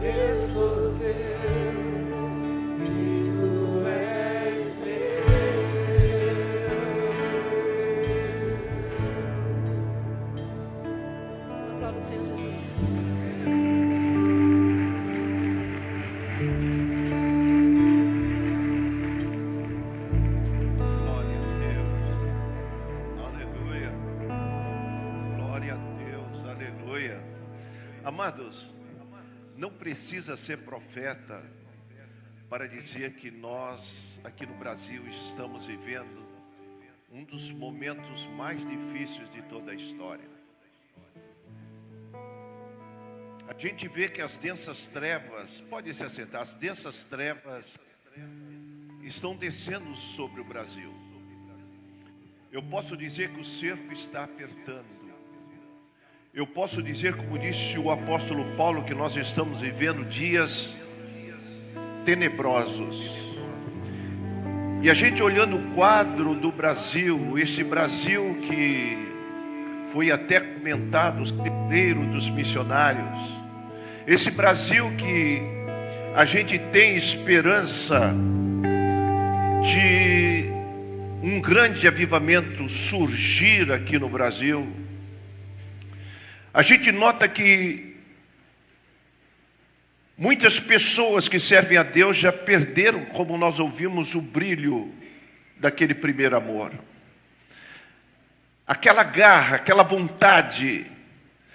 eu sou teu e tu és meu. Aplauda o Senhor Jesus. Amados, não precisa ser profeta para dizer que nós, aqui no Brasil, estamos vivendo um dos momentos mais difíceis de toda a história. A gente vê que as densas trevas, pode se assentar, as densas trevas estão descendo sobre o Brasil. Eu posso dizer que o cerco está apertando. Eu posso dizer, como disse o apóstolo Paulo, que nós estamos vivendo dias tenebrosos. E a gente olhando o quadro do Brasil, esse Brasil que foi até comentado, o celeiro dos missionários, esse Brasil que a gente tem esperança de um grande avivamento surgir aqui no Brasil. A gente nota que muitas pessoas que servem a Deus já perderam, como nós ouvimos, o brilho daquele primeiro amor. Aquela garra, aquela vontade,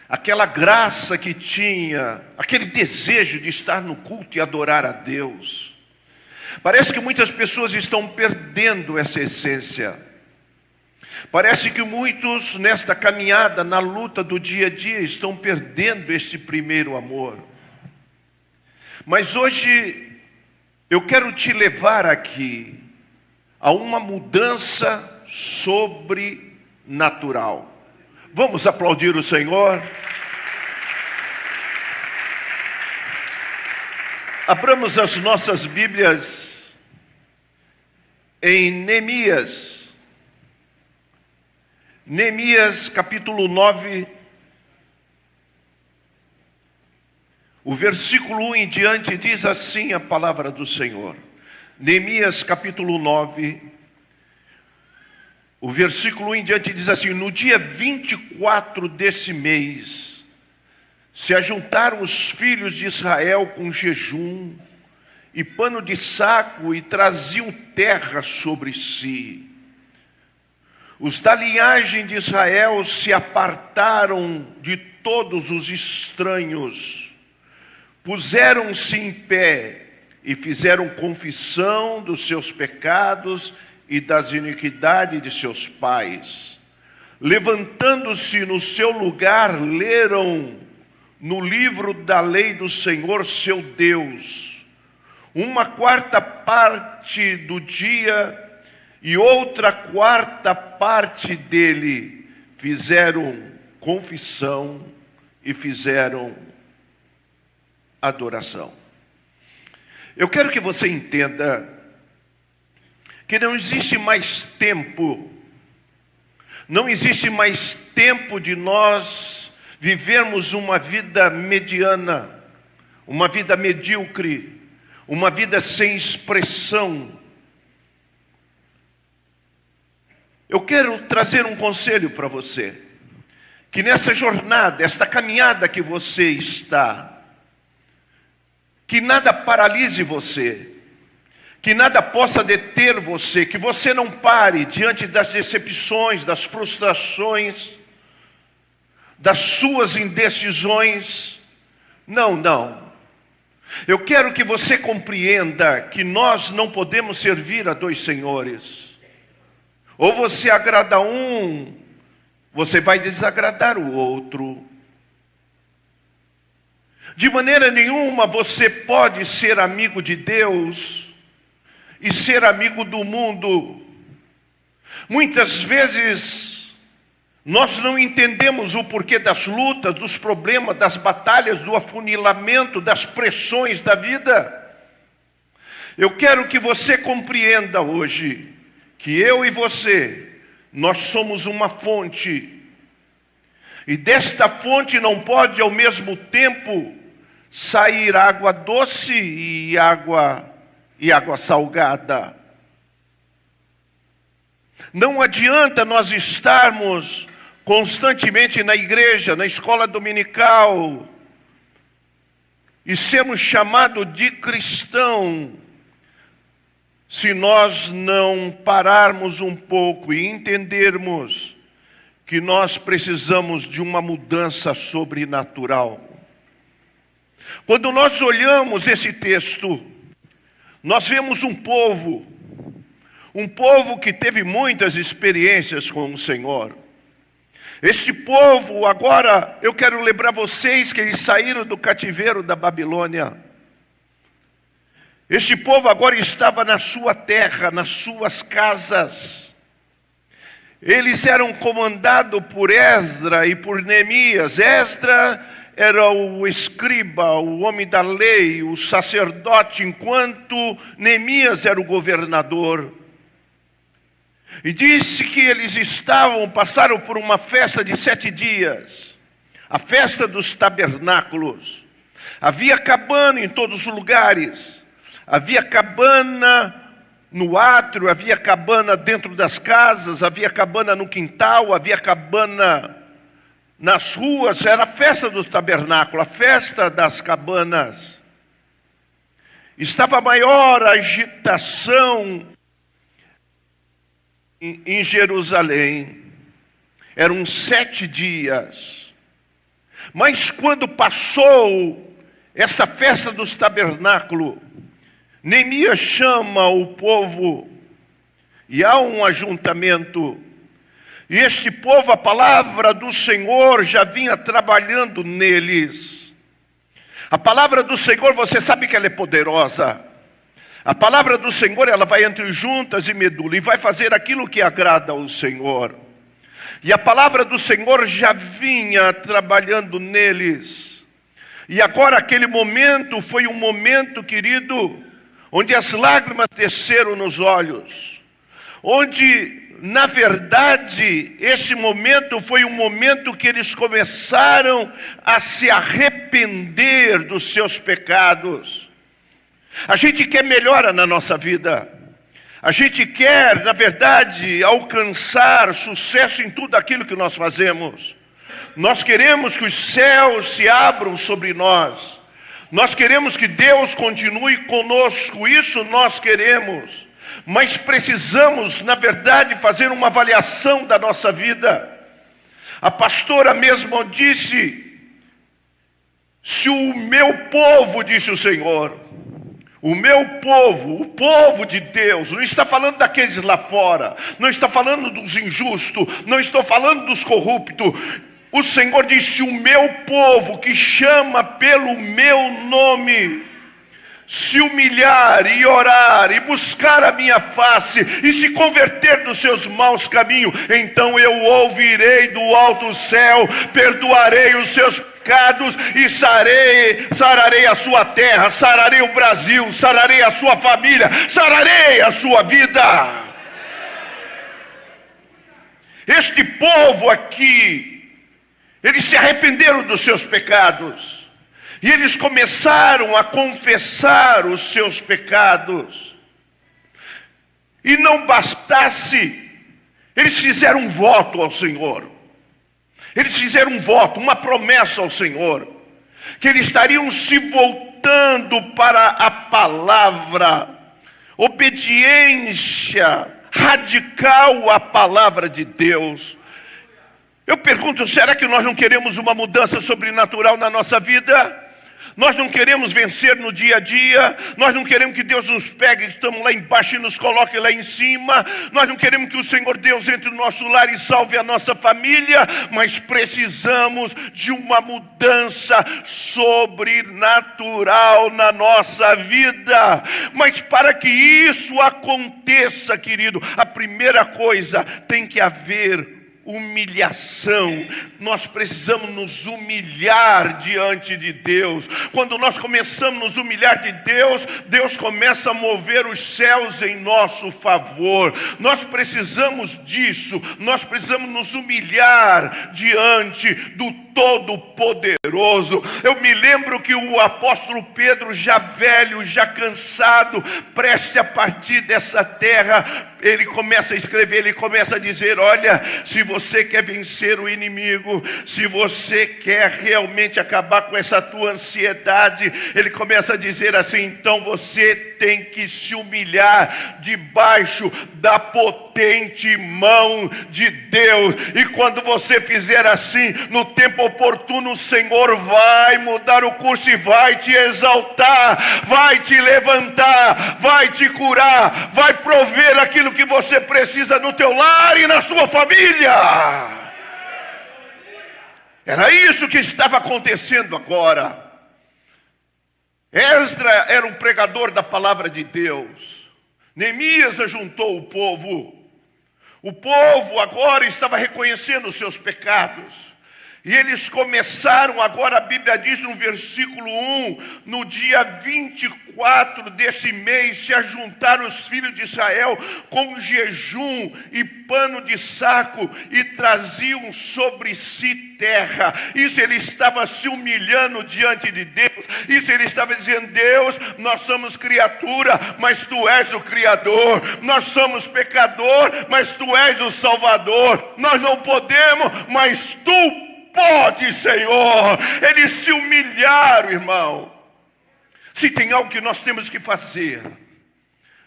aquela graça que tinha, aquele desejo de estar no culto e adorar a Deus. Parece que muitas pessoas estão perdendo essa essência. Parece que muitos nesta caminhada, na luta do dia a dia, estão perdendo este primeiro amor. Mas hoje eu quero te levar aqui a uma mudança sobrenatural. Vamos aplaudir o Senhor? Abramos as nossas Bíblias em Neemias. Neemias capítulo 9, o versículo 1 em diante diz assim a palavra do Senhor. Neemias capítulo 9, o versículo 1 em diante diz assim: no dia 24 desse mês, se ajuntaram os filhos de Israel com jejum e pano de saco e traziam terra sobre si. Os da linhagem de Israel se apartaram de todos os estranhos, puseram-se em pé e fizeram confissão dos seus pecados e das iniquidades de seus pais. Levantando-se no seu lugar, leram no livro da lei do Senhor seu Deus, 1/4 do dia e outra 1/4 dele fizeram confissão e fizeram adoração. Eu quero que você entenda que não existe mais tempo, não existe mais tempo de nós vivermos uma vida mediana, uma vida medíocre, uma vida sem expressão. Eu quero trazer um conselho para você, que nessa jornada, esta caminhada que você está, que nada paralise você, que nada possa deter você, que você não pare diante das decepções, das frustrações, das suas indecisões. Não. Eu quero que você compreenda que nós não podemos servir a dois senhores. Ou você agrada um, você vai desagradar o outro. De maneira nenhuma você pode ser amigo de Deus e ser amigo do mundo. Muitas vezes nós não entendemos o porquê das lutas, dos problemas, das batalhas, do afunilamento, das pressões da vida. Eu quero que você compreenda hoje que eu e você, nós somos uma fonte. E desta fonte não pode ao mesmo tempo sair água doce e água salgada. Não adianta nós estarmos constantemente na igreja, na escola dominical, e sermos chamados de cristão, se nós não pararmos um pouco e entendermos que nós precisamos de uma mudança sobrenatural. Quando nós olhamos esse texto, nós vemos um povo que teve muitas experiências com o Senhor. Este povo, agora, eu quero lembrar vocês que eles saíram do cativeiro da Babilônia. Este povo agora estava na sua terra, nas suas casas. Eles eram comandados por Esdra e por Neemias. Esdra era o escriba, o homem da lei, o sacerdote, enquanto Neemias era o governador. E disse que eles passaram por uma festa de 7 dias, a festa dos tabernáculos. Havia cabana em todos os lugares, havia cabana no átrio, havia cabana dentro das casas, havia cabana no quintal, havia cabana nas ruas. Era a festa do tabernáculo, a festa das cabanas. Estava maior a agitação em Jerusalém. Eram 7 dias. Mas quando passou essa festa dos tabernáculos, Neemias chama o povo e há um ajuntamento. E este povo, a palavra do Senhor já vinha trabalhando neles. A palavra do Senhor, você sabe que ela é poderosa. A palavra do Senhor, ela vai entre juntas e medula e vai fazer aquilo que agrada ao Senhor. E a palavra do Senhor já vinha trabalhando neles. E agora aquele momento foi um momento, querido, onde as lágrimas desceram nos olhos. Onde, na verdade, esse momento foi um momento que eles começaram a se arrepender dos seus pecados. A gente quer melhora na nossa vida. A gente quer, na verdade, alcançar sucesso em tudo aquilo que nós fazemos. Nós queremos que os céus se abram sobre nós. Nós queremos que Deus continue conosco. Isso nós queremos. Mas precisamos, na verdade, fazer uma avaliação da nossa vida. A pastora mesmo disse: se o meu povo, disse o Senhor, o meu povo, o povo de Deus, não está falando daqueles lá fora, não está falando dos injustos, não estou falando dos corruptos. O Senhor disse: o meu povo que chama pelo meu nome, se humilhar e orar e buscar a minha face e se converter dos seus maus caminhos, então eu ouvirei do alto céu, perdoarei os seus pecados e sararei a sua terra, sararei o Brasil, sararei a sua família, sararei a sua vida. Este povo aqui, eles se arrependeram dos seus pecados. E eles começaram a confessar os seus pecados. E não bastasse, eles fizeram um voto ao Senhor. Eles fizeram um voto, uma promessa ao Senhor, que eles estariam se voltando para a palavra, obediência radical à palavra de Deus. Eu pergunto, será que nós não queremos uma mudança sobrenatural na nossa vida? Nós não queremos vencer no dia a dia. Nós não queremos que Deus nos pegue, que estamos lá embaixo, e nos coloque lá em cima. Nós não queremos que o Senhor Deus entre no nosso lar e salve a nossa família. Mas precisamos de uma mudança sobrenatural na nossa vida. Mas para que isso aconteça, querido, a primeira coisa, tem que haver humilhação. Nós precisamos nos humilhar diante de Deus. Quando nós começamos a nos humilhar de Deus, Deus começa a mover os céus em nosso favor. Nós precisamos disso. Nós precisamos nos humilhar diante do Todo-Poderoso. Eu me lembro que o apóstolo Pedro, já velho, já cansado, prestes a partir dessa terra, ele começa a escrever, ele começa a dizer: olha, se você quer vencer o inimigo, se você quer realmente acabar com essa tua ansiedade, ele começa a dizer assim: então você tem que se humilhar debaixo da potente mão de Deus. E quando você fizer assim, no tempo oportuno, o Senhor vai mudar o curso e vai te exaltar, vai te levantar, vai te curar, vai prover aquilo que você precisa no teu lar e na sua família. Era isso que estava acontecendo agora. Esdra era um pregador da palavra de Deus. Neemias ajuntou o povo. O povo agora estava reconhecendo os seus pecados. E eles começaram agora, a Bíblia diz no versículo 1, no dia 24 desse mês, se ajuntaram os filhos de Israel com jejum e pano de saco e traziam sobre si terra. Isso ele estava se humilhando diante de Deus. Isso ele estava dizendo: Deus, nós somos criatura, mas Tu és o Criador. Nós somos pecador, mas Tu és o Salvador. Nós não podemos, mas Tu pode, Senhor. Eles se humilharam, irmão. Se tem algo que nós temos que fazer,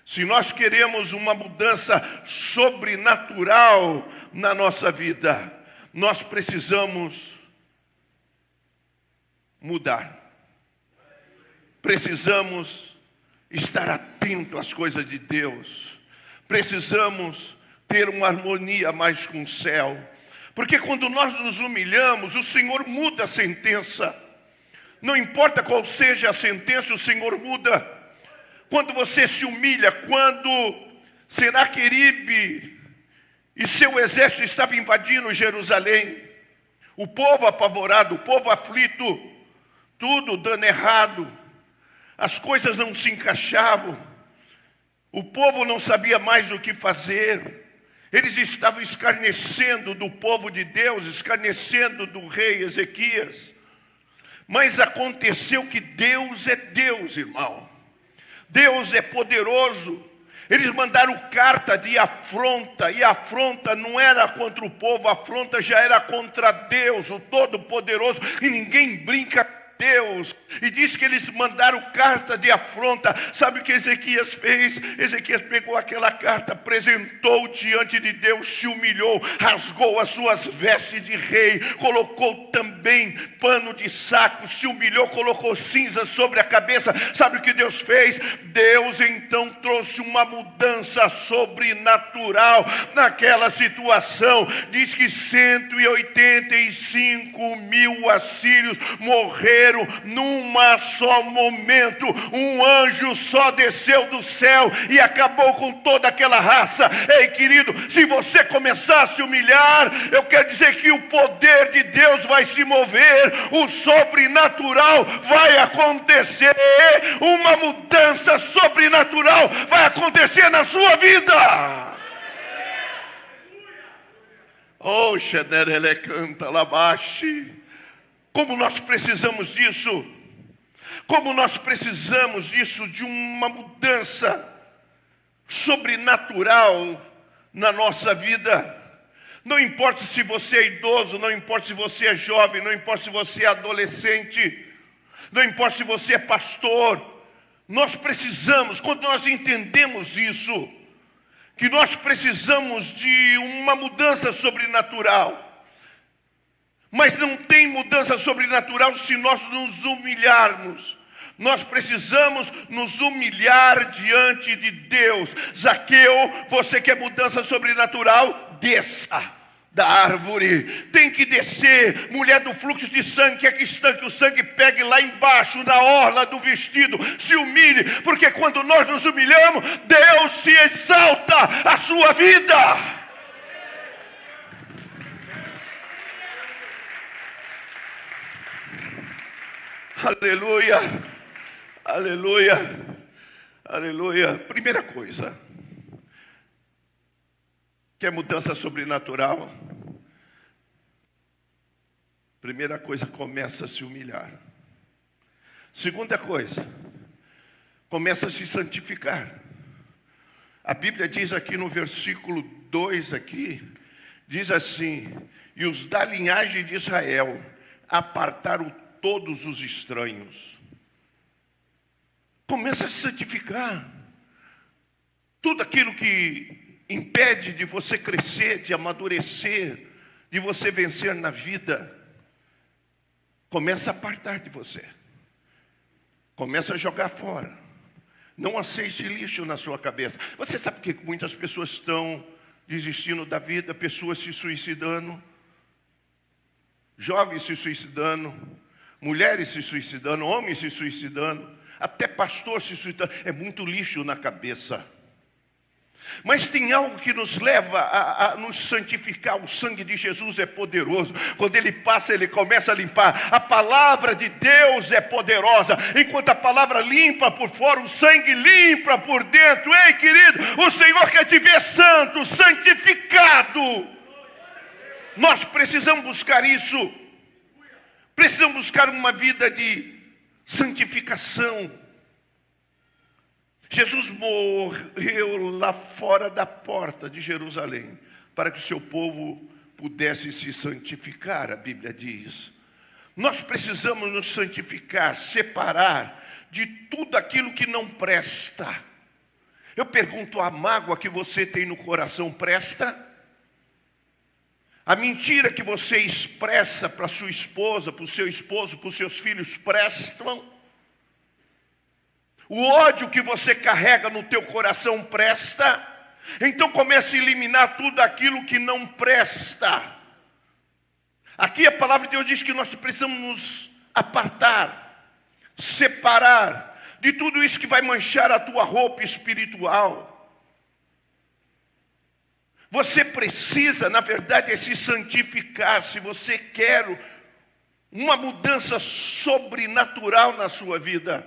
se nós queremos uma mudança sobrenatural na nossa vida, nós precisamos mudar. Precisamos estar atento às coisas de Deus. Precisamos ter uma harmonia mais com o céu. Porque quando nós nos humilhamos, o Senhor muda a sentença. Não importa qual seja a sentença, o Senhor muda. Quando você se humilha, quando Senaqueribe e seu exército estavam invadindo Jerusalém, o povo apavorado, o povo aflito, tudo dando errado, as coisas não se encaixavam, o povo não sabia mais o que fazer. Eles estavam escarnecendo do povo de Deus, escarnecendo do rei Ezequias. Mas aconteceu que Deus é Deus, irmão. Deus é poderoso. Eles mandaram carta de afronta, e a afronta não era contra o povo, a afronta já era contra Deus, o Todo-Poderoso, e ninguém brinca com Deus. E diz que eles mandaram carta de afronta. Sabe o que Ezequias fez? Ezequias pegou aquela carta, apresentou diante de Deus, se humilhou, rasgou as suas vestes de rei, colocou também pano de saco, se humilhou, colocou cinza sobre a cabeça. Sabe o que Deus fez? Deus então trouxe uma mudança sobrenatural naquela situação. Diz que 185 mil assírios morreram numa só momento. Um anjo só desceu do céu e acabou com toda aquela raça. Ei, querido, se você começar a se humilhar, eu quero dizer que o poder de Deus vai se mover, o sobrenatural vai acontecer, uma mudança sobrenatural vai acontecer na sua vida. Oh, Xenerele canta labaxe. Como nós precisamos disso. Como nós precisamos disso, de uma mudança sobrenatural na nossa vida. Não importa se você é idoso, não importa se você é jovem, não importa se você é adolescente, não importa se você é pastor. Nós precisamos, quando nós entendemos isso, que nós precisamos de uma mudança sobrenatural. Mas não tem mudança sobrenatural se nós nos humilharmos. Nós precisamos nos humilhar diante de Deus. Zaqueu, você quer mudança sobrenatural? Desça da árvore. Tem que descer. Mulher do fluxo de sangue, quer que estanque o sangue, pegue lá embaixo, na orla do vestido. Se humilhe, porque quando nós nos humilhamos, Deus se exalta a sua vida. Aleluia, aleluia, aleluia. Primeira coisa, quer mudança sobrenatural? Primeira coisa, começa a se humilhar. Segunda coisa, começa a se santificar. A Bíblia diz aqui no versículo 2 aqui, diz assim: e os da linhagem de Israel apartaram todos os estranhos. Começa a se santificar. Tudo aquilo que impede de você crescer, de amadurecer, de você vencer na vida, começa a apartar de você. Começa a jogar fora. Não aceite lixo na sua cabeça. Você sabe por que muitas pessoas estão desistindo da vida, pessoas se suicidando, jovens se suicidando, mulheres se suicidando, homens se suicidando, até pastor se suicidando. É muito lixo na cabeça. Mas tem algo que nos leva a nos santificar. O sangue de Jesus é poderoso. Quando ele passa, ele começa a limpar. A palavra de Deus é poderosa. Enquanto a palavra limpa por fora, o sangue limpa por dentro. Ei, querido, o Senhor quer te ver santo, santificado. Nós precisamos buscar isso. Precisamos buscar uma vida de santificação. Jesus morreu lá fora da porta de Jerusalém, para que o seu povo pudesse se santificar, a Bíblia diz. Nós precisamos nos santificar, separar de tudo aquilo que não presta. Eu pergunto, a mágoa que você tem no coração presta? A mentira que você expressa para sua esposa, para o seu esposo, para os seus filhos prestam? O ódio que você carrega no teu coração presta? Então comece a eliminar tudo aquilo que não presta. Aqui a palavra de Deus diz que nós precisamos nos apartar, separar de tudo isso que vai manchar a tua roupa espiritual. Você precisa, na verdade, se santificar. Se você quer uma mudança sobrenatural na sua vida,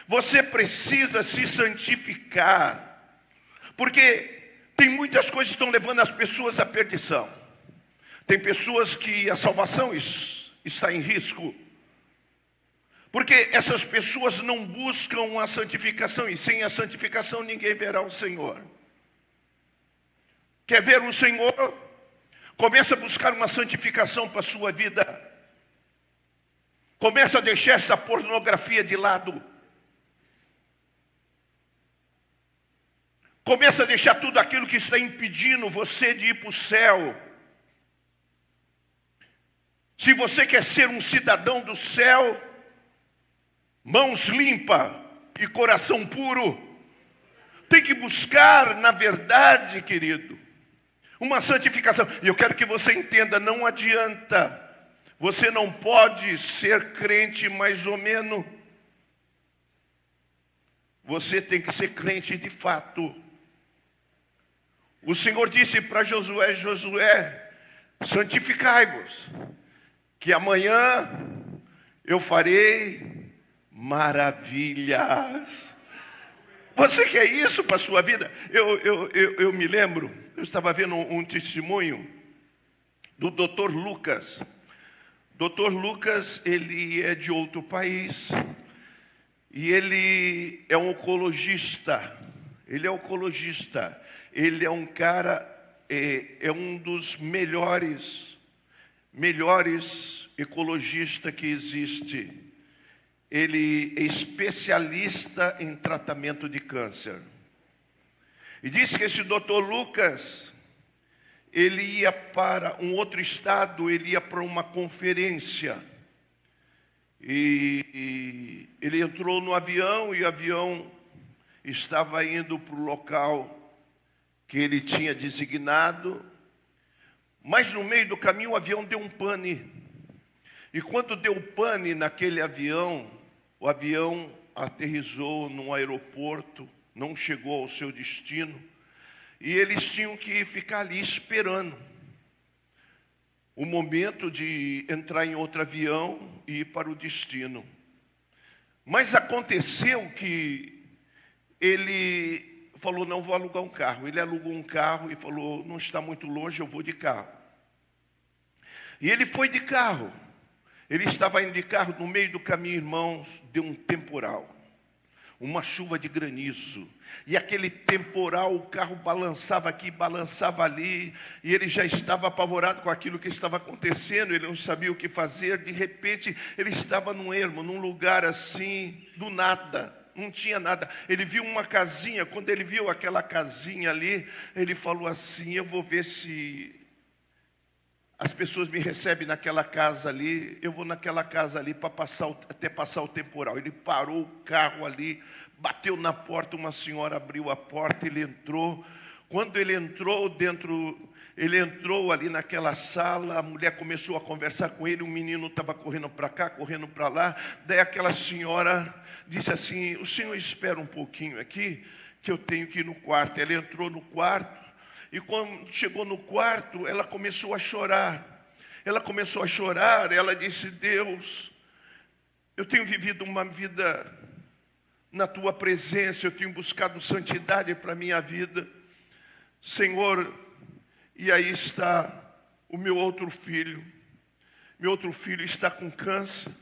você precisa se santificar, porque tem muitas coisas que estão levando as pessoas à perdição. Tem pessoas que a salvação está em risco, porque essas pessoas não buscam a santificação, e sem a santificação ninguém verá o Senhor. Quer ver o Senhor? Começa a buscar uma santificação para a sua vida. Começa a deixar essa pornografia de lado. Começa a deixar tudo aquilo que está impedindo você de ir para o céu. Se você quer ser um cidadão do céu, mãos limpas e coração puro, tem que buscar, na verdade, querido, uma santificação. E eu quero que você entenda, não adianta. Você não pode ser crente mais ou menos. Você tem que ser crente de fato. O Senhor disse para Josué: Josué, santificai-vos, que amanhã eu farei maravilhas. Você quer isso para a sua vida? Eu me lembro, eu estava vendo um testemunho do Dr. Lucas. Dr. Lucas, ele é de outro país, e ele é um oncologista. Ele é oncologista. Ele é um cara, é um dos melhores ecologistas que existe. Ele é especialista em tratamento de câncer. E diz que esse doutor Lucas, ele ia para um outro estado, ele ia para uma conferência. E ele entrou no avião, e o avião estava indo para o local que ele tinha designado, mas no meio do caminho o avião deu um pane. E quando deu pane naquele avião, o avião aterrissou num aeroporto, não chegou ao seu destino, e eles tinham que ficar ali esperando o momento de entrar em outro avião e ir para o destino. Mas aconteceu que ele falou: não, vou alugar um carro. Ele alugou um carro e falou: não está muito longe, eu vou de carro. E ele foi de carro. Ele estava indo de carro, no meio do caminho, irmãos, deu um temporal. Uma chuva de granizo. E aquele temporal, o carro balançava aqui, balançava ali. E ele já estava apavorado com aquilo que estava acontecendo. Ele não sabia o que fazer. De repente, ele estava num ermo, num lugar assim, do nada. Não tinha nada. Ele viu uma casinha. Quando ele viu aquela casinha ali, ele falou assim: eu vou ver se as pessoas me recebem naquela casa ali. Eu vou naquela casa ali para até passar o temporal. Ele parou o carro ali, bateu na porta. Uma senhora abriu a porta, ele entrou. Quando ele entrou ele entrou ali naquela sala. A mulher começou a conversar com ele. O menino estava correndo para cá, correndo para lá. Daí aquela senhora disse assim: o senhor espera um pouquinho aqui, que eu tenho que ir no quarto. Ela entrou no quarto. E quando chegou no quarto, ela começou a chorar. Ela disse: Deus, eu tenho vivido uma vida na Tua presença, eu tenho buscado santidade para a minha vida. Senhor, e aí está o meu outro filho. Meu outro filho está com câncer,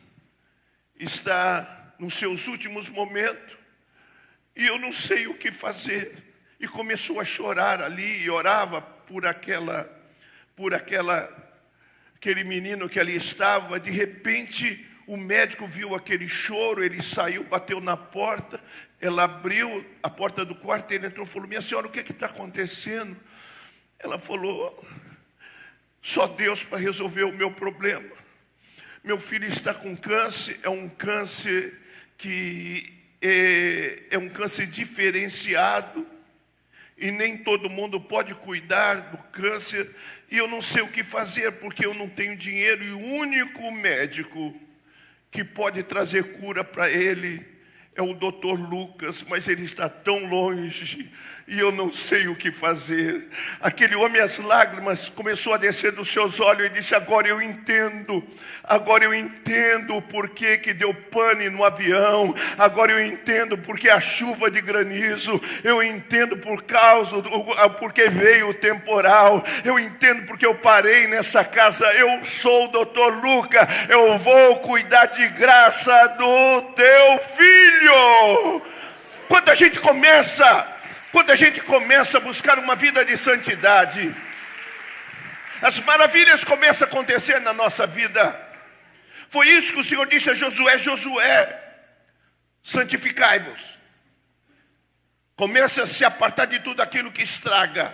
está nos seus últimos momentos, e eu não sei o que fazer. E começou a chorar ali, e orava por aquele menino que ali estava. De repente, o médico viu aquele choro, ele saiu, bateu na porta. Ela abriu a porta do quarto, ele entrou e falou: minha senhora, o que está acontecendo? Ela falou: só Deus para resolver o meu problema. Meu filho está com câncer, é um câncer que é um câncer diferenciado. E nem todo mundo pode cuidar do câncer. E eu não sei o que fazer, porque eu não tenho dinheiro. E o único médico que pode trazer cura para ele é o Dr. Lucas. Mas ele está tão longe e eu não sei o que fazer. Aquele homem, as lágrimas começou a descer dos seus olhos e disse: agora eu entendo o porquê que deu pane no avião. Agora eu entendo porque a chuva de granizo. Eu entendo porque veio o temporal. Eu entendo porque eu parei nessa casa. Eu sou o Dr. Lucas. Eu vou cuidar de graça do teu filho. Quando a gente começa a buscar uma vida de santidade, as maravilhas começam a acontecer na nossa vida. Foi isso que o Senhor disse a Josué: Josué, santificai-vos. Comece a se apartar de tudo aquilo que estraga,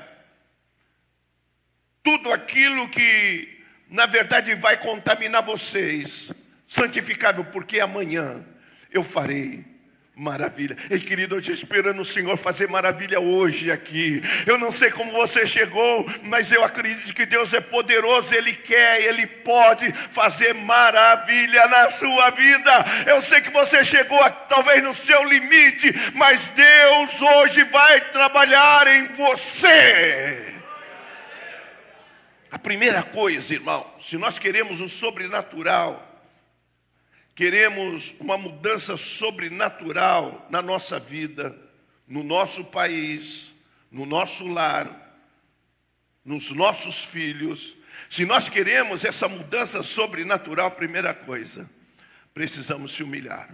tudo aquilo que na verdade vai contaminar vocês. Santificai-vos, porque amanhã eu farei maravilha. Ei, querido, eu estou esperando o Senhor fazer maravilha hoje aqui. Eu não sei como você chegou, mas eu acredito que Deus é poderoso. Ele quer, Ele pode fazer maravilha na sua vida. Eu sei que você chegou talvez no seu limite, mas Deus hoje vai trabalhar em você. A primeira coisa, irmão, se nós queremos o sobrenatural, queremos uma mudança sobrenatural na nossa vida, no nosso país, no nosso lar, nos nossos filhos. Se nós queremos essa mudança sobrenatural, primeira coisa, precisamos se humilhar.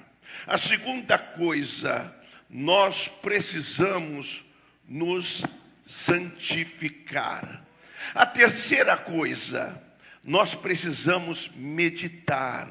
A segunda coisa, nós precisamos nos santificar. A terceira coisa, nós precisamos meditar.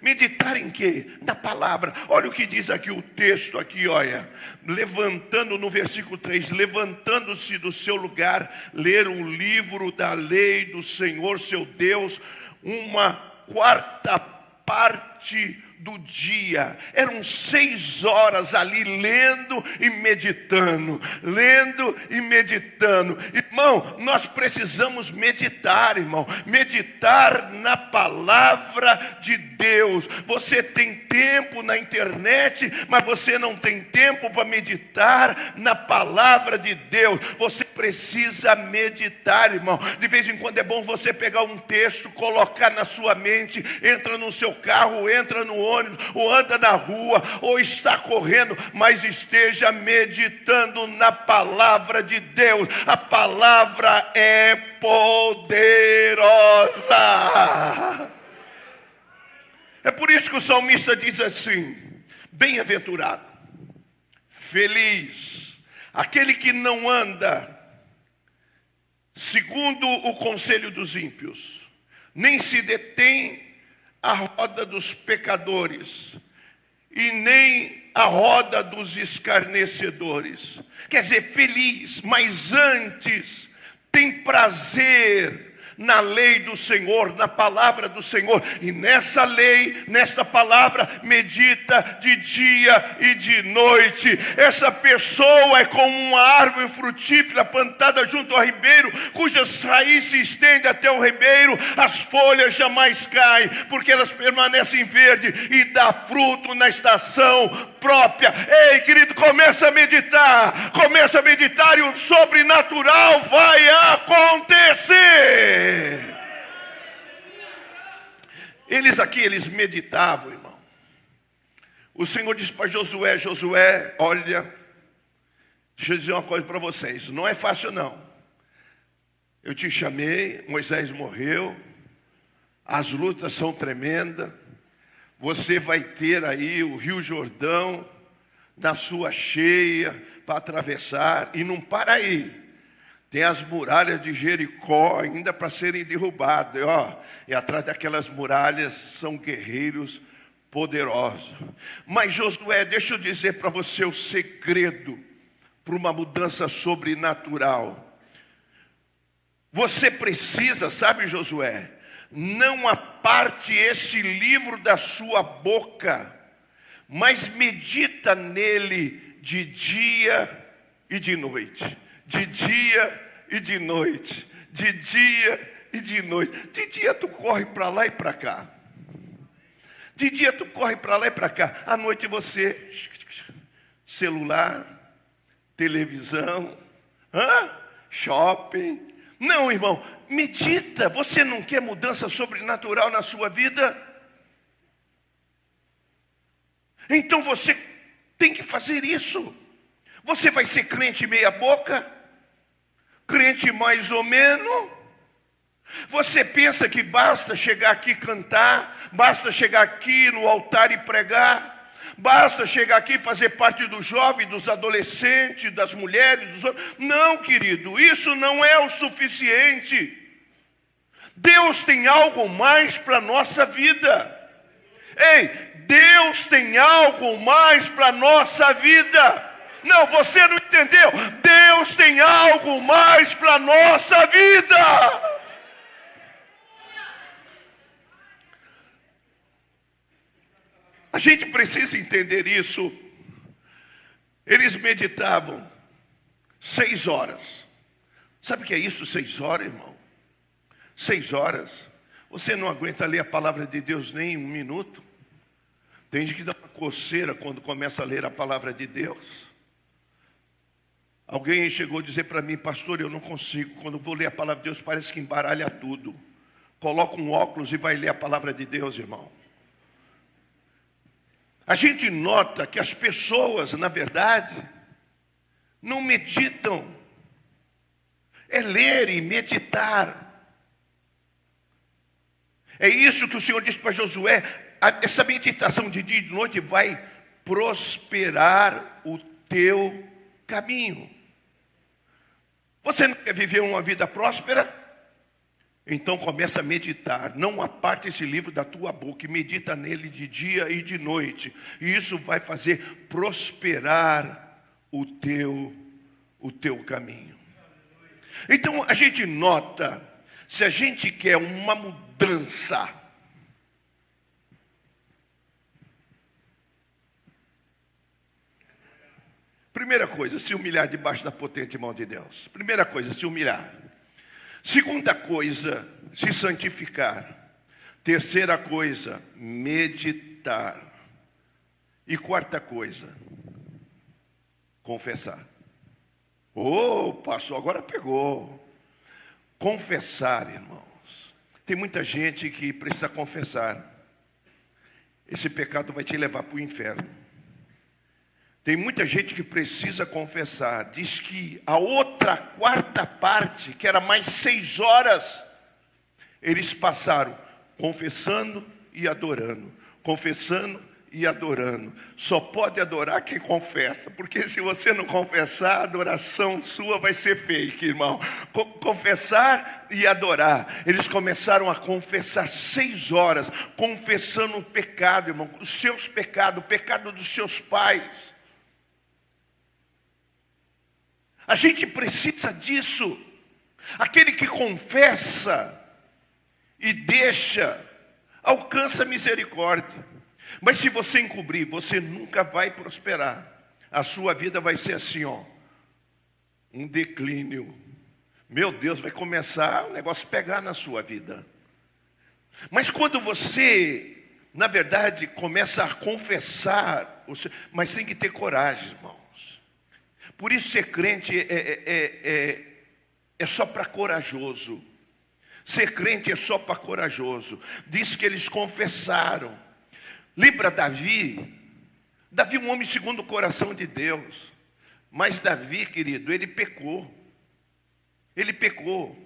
Meditar em quê? Na palavra. Olha o que diz aqui o texto, aqui, olha. Levantando no versículo 3, levantando-se do seu lugar, ler o livro da lei do Senhor seu Deus, uma quarta parte do dia. Eram 6 horas ali lendo e meditando. Irmão, nós precisamos meditar, irmão. Meditar na palavra de Deus. Você tem tempo na internet, mas você não tem tempo para meditar na palavra de Deus. Você precisa meditar, irmão. De vez em quando é bom você pegar um texto, colocar na sua mente, entra no seu carro, entra no ônibus, ou anda na rua, ou está correndo, mas esteja meditando na palavra de Deus. A palavra é poderosa. É por isso que o salmista diz assim: bem-aventurado, feliz, aquele que não anda segundo o conselho dos ímpios, nem se detém à roda dos pecadores, e nem à roda dos escarnecedores. Quer dizer, feliz, mas antes tem prazer na lei do Senhor, na palavra do Senhor. E nessa lei, nesta palavra, medita de dia e de noite. Essa pessoa é como uma árvore frutífera plantada junto ao ribeiro, cujas raízes se estendem até o ribeiro. As folhas jamais caem, porque elas permanecem verdes e dá fruto na estação própria. Ei, querido, começa a meditar e o sobrenatural vai acontecer. Eles meditavam, irmão. O Senhor disse para Josué: Josué, olha, deixa eu dizer uma coisa para vocês, não é fácil não. Eu te chamei, Moisés morreu, as lutas são tremendas, você vai ter aí o Rio Jordão na sua cheia para atravessar, e não para aí. Tem as muralhas de Jericó ainda para serem derrubadas. E atrás daquelas muralhas são guerreiros poderosos. Mas Josué, deixa eu dizer para você o segredo para uma mudança sobrenatural. Você precisa, sabe, Josué, não aparte esse livro da sua boca, mas medita nele de dia e de noite. De dia e de noite, de dia e de noite. De dia tu corre para lá e para cá. De dia tu corre para lá e para cá. À noite você, celular, televisão, shopping. Não, irmão, medita. Você não quer mudança sobrenatural na sua vida? Então você tem que fazer isso. Você vai ser crente meia boca? Crente mais ou menos? Você pensa que basta chegar aqui e cantar? Basta chegar aqui no altar e pregar? Basta chegar aqui e fazer parte dos jovens, dos adolescentes, das mulheres, dos homens? Não, querido, isso não é o suficiente. Deus tem algo mais para a nossa vida. Ei, Deus tem algo mais para a nossa vida. Não, você não entendeu. Deus tem algo mais para a nossa vida. A gente precisa entender isso. Eles meditavam 6 horas. Sabe o que é isso, 6 horas, irmão? 6 horas. Você não aguenta ler a palavra de Deus nem 1 minuto. Tem gente que dá uma coceira quando começa a ler a palavra de Deus. Alguém chegou a dizer para mim: pastor, eu não consigo, quando vou ler a palavra de Deus parece que embaralha tudo. Coloca um óculos e vai ler a palavra de Deus, irmão. A gente nota que as pessoas, na verdade, não meditam. É ler e meditar. É isso que o Senhor disse para Josué: essa meditação de dia e de noite vai prosperar o teu caminho. Você não quer viver uma vida próspera? Então começa a meditar. Não aparte esse livro da tua boca e medita nele de dia e de noite. E isso vai fazer prosperar o teu caminho. Então a gente nota, se a gente quer uma mudança, primeira coisa, se humilhar debaixo da potente mão de Deus. Primeira coisa, se humilhar. Segunda coisa, se santificar. Terceira coisa, meditar. E quarta coisa, confessar. Pastor, agora pegou. Confessar, irmãos. Tem muita gente que precisa confessar. esse pecado vai te levar para o inferno. Tem muita gente que precisa confessar. Diz que a outra quarta parte, que era mais 6 horas, eles passaram confessando e adorando. Confessando e adorando. Só pode adorar quem confessa. Porque se você não confessar, a adoração sua vai ser fake, irmão. Confessar e adorar. Eles começaram a confessar 6 horas. Confessando o pecado, irmão. Os seus pecados, o pecado dos seus pais. A gente precisa disso. Aquele que confessa e deixa, alcança misericórdia. Mas se você encobrir, você nunca vai prosperar. A sua vida vai ser assim, ó, um declínio. Meu Deus, vai começar o negócio a pegar na sua vida. Mas quando você, na verdade, começa a confessar, mas tem que ter coragem, irmãos. Por isso ser crente é só para corajoso. Ser crente é só para corajoso. Diz que eles confessaram. Lembra Davi? Davi, um homem segundo o coração de Deus. Mas Davi, querido, ele pecou. Ele pecou.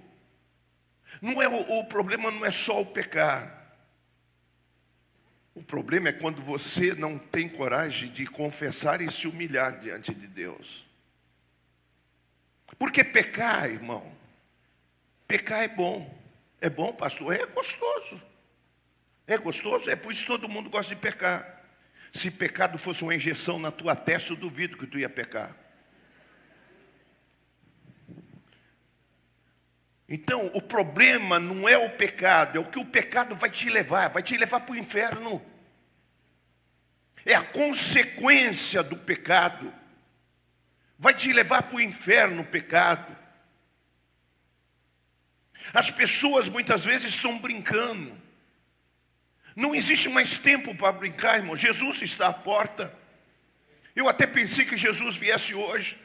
Não é o problema não é só o pecar. O problema é quando você não tem coragem de confessar e se humilhar diante de Deus. Porque pecar, irmão, pecar é bom. É bom, pastor? É gostoso. É gostoso, é por isso que todo mundo gosta de pecar. Se pecado fosse uma injeção na tua testa, eu duvido que tu ia pecar. Então, o problema não é o pecado, é o que o pecado vai te levar para o inferno. É a consequência do pecado. Vai te levar para o inferno o pecado. As pessoas muitas vezes estão brincando. Não existe mais tempo para brincar, irmão. Jesus está à porta. Eu até pensei que Jesus viesse hoje.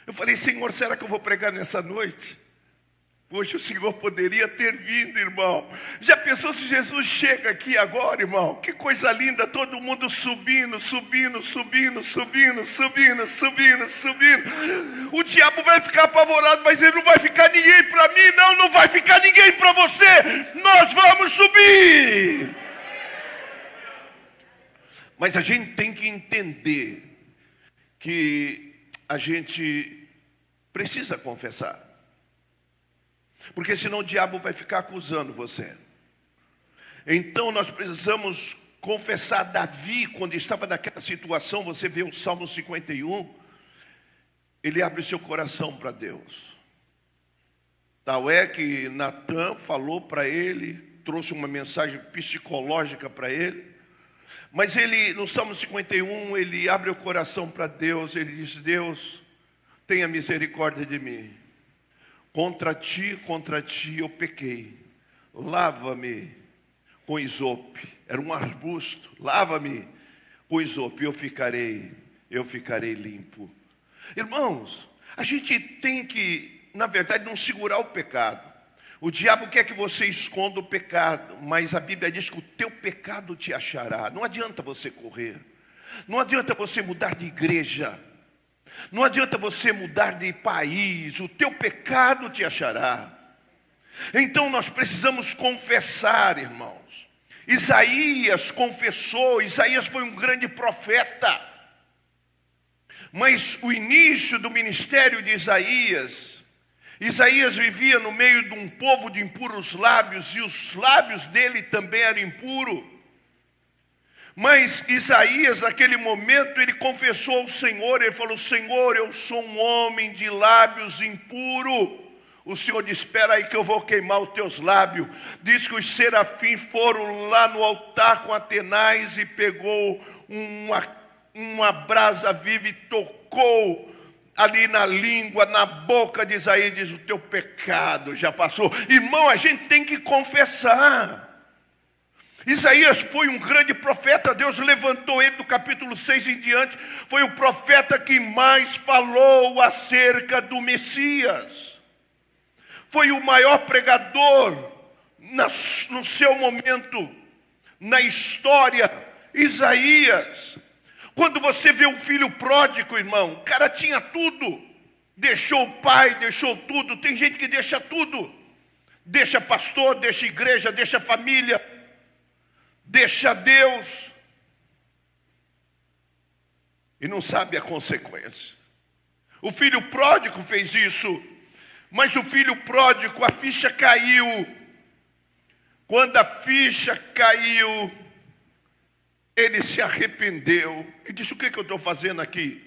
Eu falei, Senhor, será que eu vou pregar nessa noite? Hoje o Senhor poderia ter vindo, irmão. Já pensou se Jesus chega aqui agora, irmão? Que coisa linda, todo mundo subindo, subindo, subindo, subindo, subindo, subindo, subindo. O diabo vai ficar apavorado, mas ele não vai ficar ninguém para mim, não vai ficar ninguém para você. Nós vamos subir. Mas a gente tem que entender que a gente precisa confessar. Porque senão o diabo vai ficar acusando você. Então nós precisamos confessar. Davi, quando estava naquela situação, você vê o Salmo 51, ele abre seu coração para Deus. Tal é que Natan falou para ele, trouxe uma mensagem psicológica para ele. Mas ele, no Salmo 51, ele abre o coração para Deus. Ele diz, Deus, tenha misericórdia de mim. Contra ti eu pequei. Lava-me com isope. Era um arbusto. Lava-me com isope, eu ficarei limpo. Irmãos, a gente tem que, na verdade, não segurar o pecado. O diabo quer que você esconda o pecado, mas a Bíblia diz que o teu pecado te achará. Não adianta você correr. Não adianta você mudar de igreja. Não adianta você mudar de país, o teu pecado te achará. Então nós precisamos confessar, irmãos. Isaías confessou, Isaías foi um grande profeta. Mas o início do ministério de Isaías vivia no meio de um povo de impuros lábios, e os lábios dele também eram impuros. Mas Isaías, naquele momento, ele confessou ao Senhor, ele falou, Senhor, eu sou um homem de lábios impuros. O Senhor disse, espera aí que eu vou queimar os teus lábios. Diz que os serafins foram lá no altar com Atenais e pegou uma brasa viva e tocou ali na língua, na boca de Isaías, diz, o teu pecado já passou. Irmão, a gente tem que confessar. Isaías foi um grande profeta, Deus levantou ele do capítulo 6 em diante, foi o profeta que mais falou acerca do Messias. Foi o maior pregador no seu momento, na história. Isaías. Quando você vê o filho pródigo, irmão, o cara tinha tudo. Deixou o pai, deixou tudo. Tem gente que deixa tudo. Deixa pastor, deixa igreja, deixa família, deixa Deus. E não sabe a consequência. O filho pródigo fez isso. Mas o filho pródigo, a ficha caiu. Quando a ficha caiu, ele se arrependeu. E disse: o que eu estou fazendo aqui?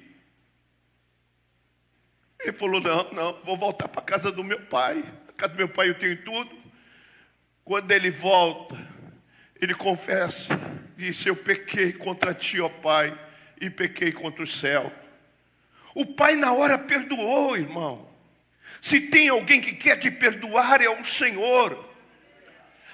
Ele falou: não, vou voltar para a casa do meu pai. Na casa do meu pai eu tenho tudo. Quando ele volta, ele confessa, disse: eu pequei contra ti, ó pai, e pequei contra o céu. O pai na hora perdoou, irmão. Se tem alguém que quer te perdoar, é o Senhor.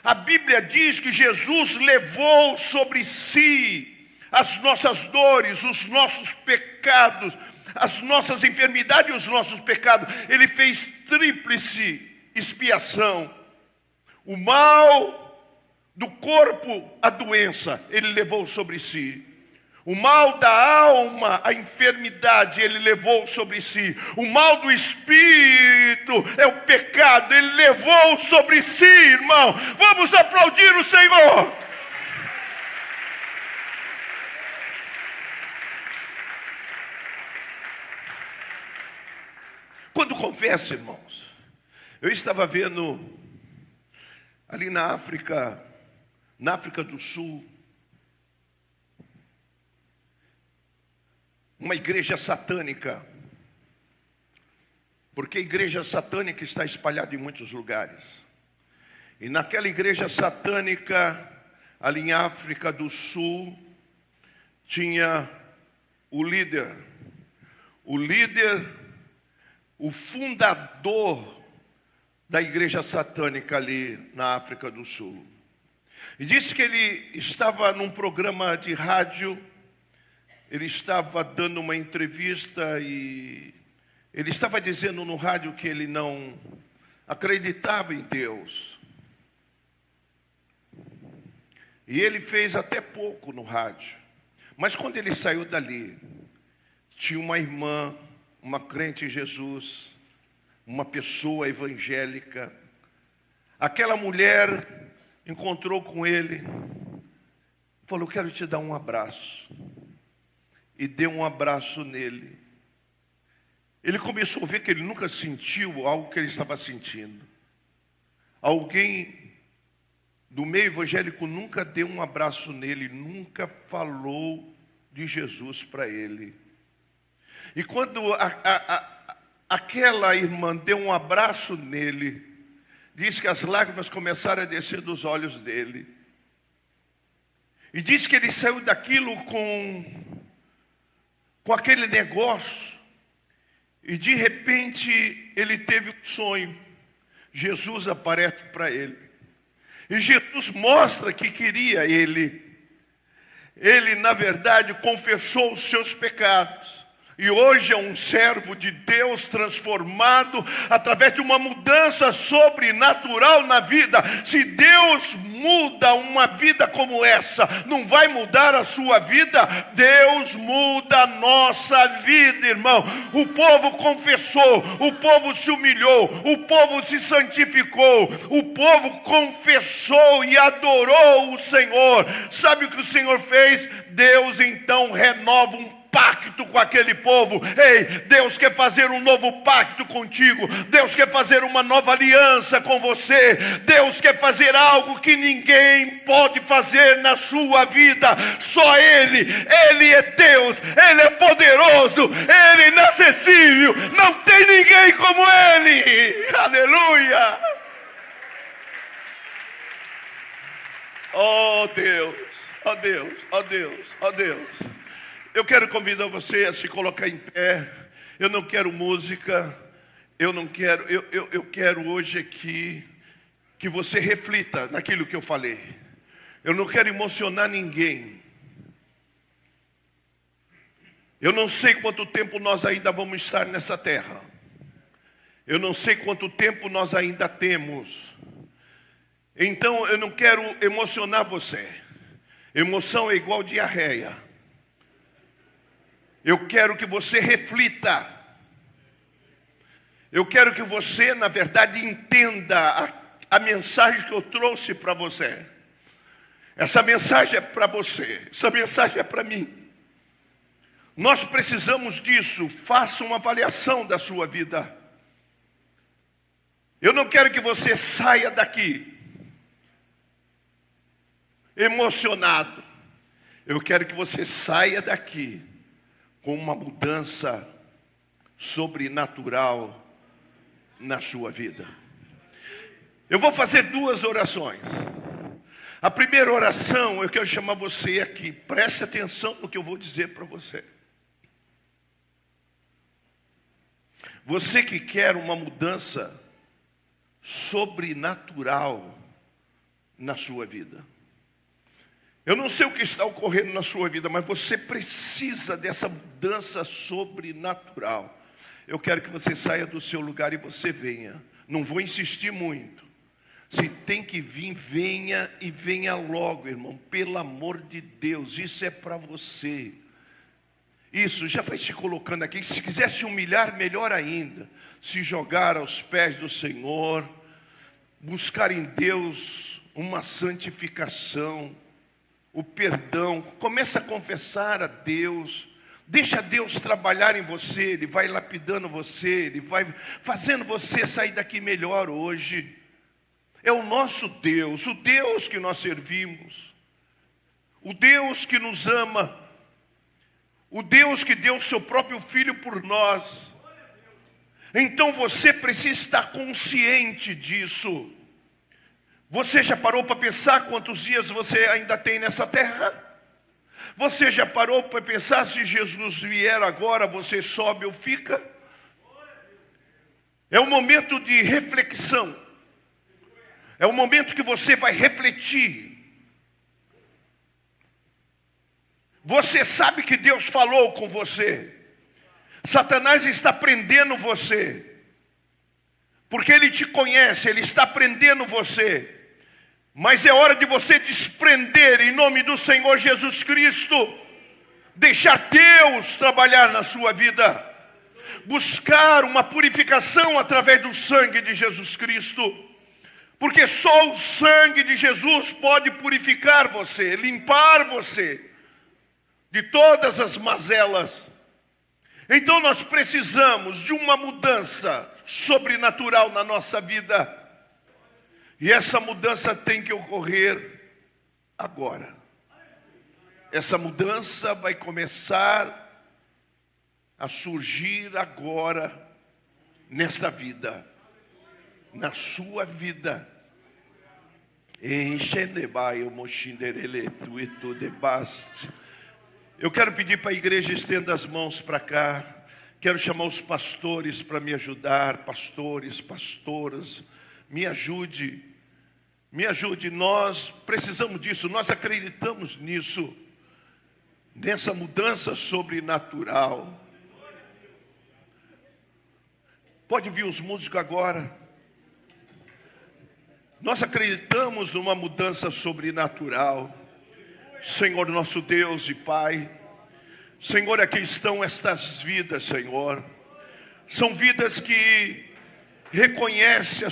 A Bíblia diz que Jesus levou sobre si as nossas dores, os nossos pecados, as nossas enfermidades e os nossos pecados. Ele fez tríplice expiação. O mal do corpo, a doença, ele levou sobre si. O mal da alma, a enfermidade, ele levou sobre si. O mal do espírito é o pecado, ele levou sobre si, irmão. Vamos aplaudir o Senhor. Quando confessa, irmãos, eu estava vendo ali na África do Sul, uma igreja satânica, porque a igreja satânica está espalhada em muitos lugares. E naquela igreja satânica, ali em África do Sul, tinha o líder, o fundador da igreja satânica ali na África do Sul. E disse que ele estava num programa de rádio. Ele estava dando uma entrevista e ele estava dizendo no rádio que ele não acreditava em Deus. E ele fez até pouco no rádio. Mas quando ele saiu dali, tinha uma irmã, uma crente em Jesus, uma pessoa evangélica. Aquela mulher encontrou com ele, falou: quero te dar um abraço. E deu um abraço nele. Ele começou a ver que ele nunca sentiu algo que ele estava sentindo. Alguém do meio evangélico nunca deu um abraço nele, nunca falou de Jesus para ele. E quando aquela irmã deu um abraço nele, diz que as lágrimas começaram a descer dos olhos dele. E diz que ele saiu daquilo com aquele negócio, e de repente ele teve um sonho. Jesus aparece para ele, e Jesus mostra que queria ele. Ele, na verdade, confessou os seus pecados. E hoje é um servo de Deus transformado através de uma mudança sobrenatural na vida. Se Deus muda uma vida como essa, não vai mudar a sua vida? Deus muda a nossa vida, irmão. O povo confessou, o povo se humilhou, o povo se santificou, o povo confessou e adorou o Senhor. Sabe o que o Senhor fez? Deus então renova um pacto com aquele povo. Ei, Deus quer fazer um novo pacto contigo. Deus quer fazer uma nova aliança com você. Deus quer fazer algo que ninguém pode fazer na sua vida. Só Ele é Deus, Ele é poderoso, Ele é inacessível. Não tem ninguém como Ele. Aleluia. Oh Deus, oh Deus, oh Deus, oh Deus. Eu quero convidar você a se colocar em pé. Eu não quero música. Eu quero hoje aqui que você reflita naquilo que eu falei. Eu não quero emocionar ninguém. Eu não sei quanto tempo nós ainda vamos estar nessa terra. Eu não sei quanto tempo nós ainda temos. Então eu não quero emocionar você. Emoção é igual diarreia. Eu quero que você reflita. Eu quero que você, na verdade, entenda a mensagem que eu trouxe para você. Essa mensagem é para você. Essa mensagem é para mim. Nós precisamos disso. Faça uma avaliação da sua vida. Eu não quero que você saia daqui emocionado. Eu quero que você saia daqui com uma mudança sobrenatural na sua vida. Eu vou fazer 2 orações. A primeira oração, eu quero chamar você aqui. Preste atenção no que eu vou dizer para você. Você que quer uma mudança sobrenatural na sua vida. Eu não sei o que está ocorrendo na sua vida, mas você precisa dessa mudança sobrenatural. Eu quero que você saia do seu lugar e você venha. Não vou insistir muito. Se tem que vir, venha e venha logo, irmão. Pelo amor de Deus, isso é para você. Isso, já vai se colocando aqui. Se quiser se humilhar, melhor ainda. Se jogar aos pés do Senhor. Buscar em Deus uma santificação. O perdão. Começa a confessar a Deus. Deixa Deus trabalhar em você. Ele vai lapidando você. Ele vai fazendo você sair daqui melhor hoje. É o nosso Deus. O Deus que nós servimos. O Deus que nos ama. O Deus que deu o seu próprio Filho por nós. Então você precisa estar consciente disso. Você já parou para pensar quantos dias você ainda tem nessa terra? Você já parou para pensar se Jesus vier agora, você sobe ou fica? É um momento de reflexão. É um momento que você vai refletir. Você sabe que Deus falou com você. Satanás está prendendo você. Porque ele te conhece, ele está prendendo você. Mas é hora de você desprender em nome do Senhor Jesus Cristo. Deixar Deus trabalhar na sua vida. Buscar uma purificação através do sangue de Jesus Cristo. Porque só o sangue de Jesus pode purificar você, limpar você de todas as mazelas. Então nós precisamos de uma mudança sobrenatural na nossa vida. E essa mudança tem que ocorrer agora. Essa mudança vai começar a surgir agora nesta vida, na sua vida. Eu quero pedir para a igreja estenda as mãos para cá. Quero chamar os pastores para me ajudar. Pastores, pastoras, me ajude. Me ajude, nós precisamos disso, nós acreditamos nisso, nessa mudança sobrenatural. Pode vir os músicos agora. Nós acreditamos numa mudança sobrenatural. Senhor nosso Deus e Pai, Senhor, aqui estão estas vidas, Senhor. São vidas que reconhecem a